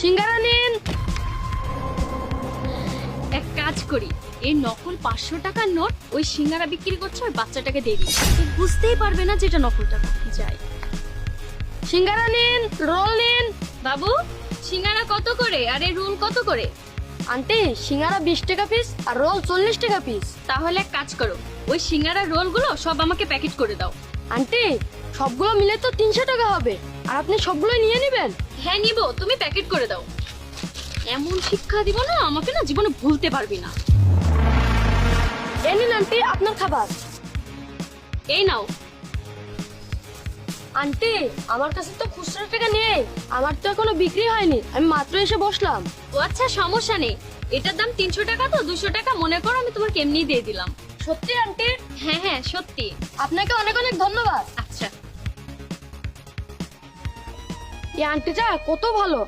সিঙ্গারা নিন। এক কাজ করি, এই নকল 500 টাকার নোট ওই সিঙ্গারা বিক্রি করছে ওই বাচ্চাটাকে দিয়ে দিই, ও বুঝতেই পারবে না যেটা নকল টাকা। যাই। সিঙ্গারা নিন, রোল নিন। বাবু, সিঙ্গারা কত করে আর এই রোল কত করে? আন্টি, সিঙ্গারা 20 টাকা পিস আর রোল 40 টাকা পিস। তাহলে এক কাজ করো, ওই সিঙ্গারা রোলগুলো সব আমাকে প্যাকেট করে দাও। আন্টি, সবগুলো মিলে তো 300 টাকা হবে, আর আপনি সবগুলো নিয়ে নেবেন? হ্যাঁ নিব, তুমি প্যাকেট করে দাও। এমন শিক্ষা দিব না আমাকে, না জীবনে ভুলতে পারবি না। এই নিন আন্টি আপনার খাবার। এই নাও। আন্টি, আমার কাছে তো খুচরা টাকা নেই, আমার তো এখনো বিক্রি হয়নি, আমি মাত্র এসে বসলাম। ও আচ্ছা, সমস্যা নেই, এটার দাম 300 টাকা, তো 200 টাকা মনে করো আমি তোমাকে এমনি দিয়ে দিলাম। সত্যি আন্টি? হ্যাঁ হ্যাঁ সত্যি। আপনাকে অনেক অনেক ধন্যবাদ। আচ্ছা। এই আন্টিটা কত ভালো,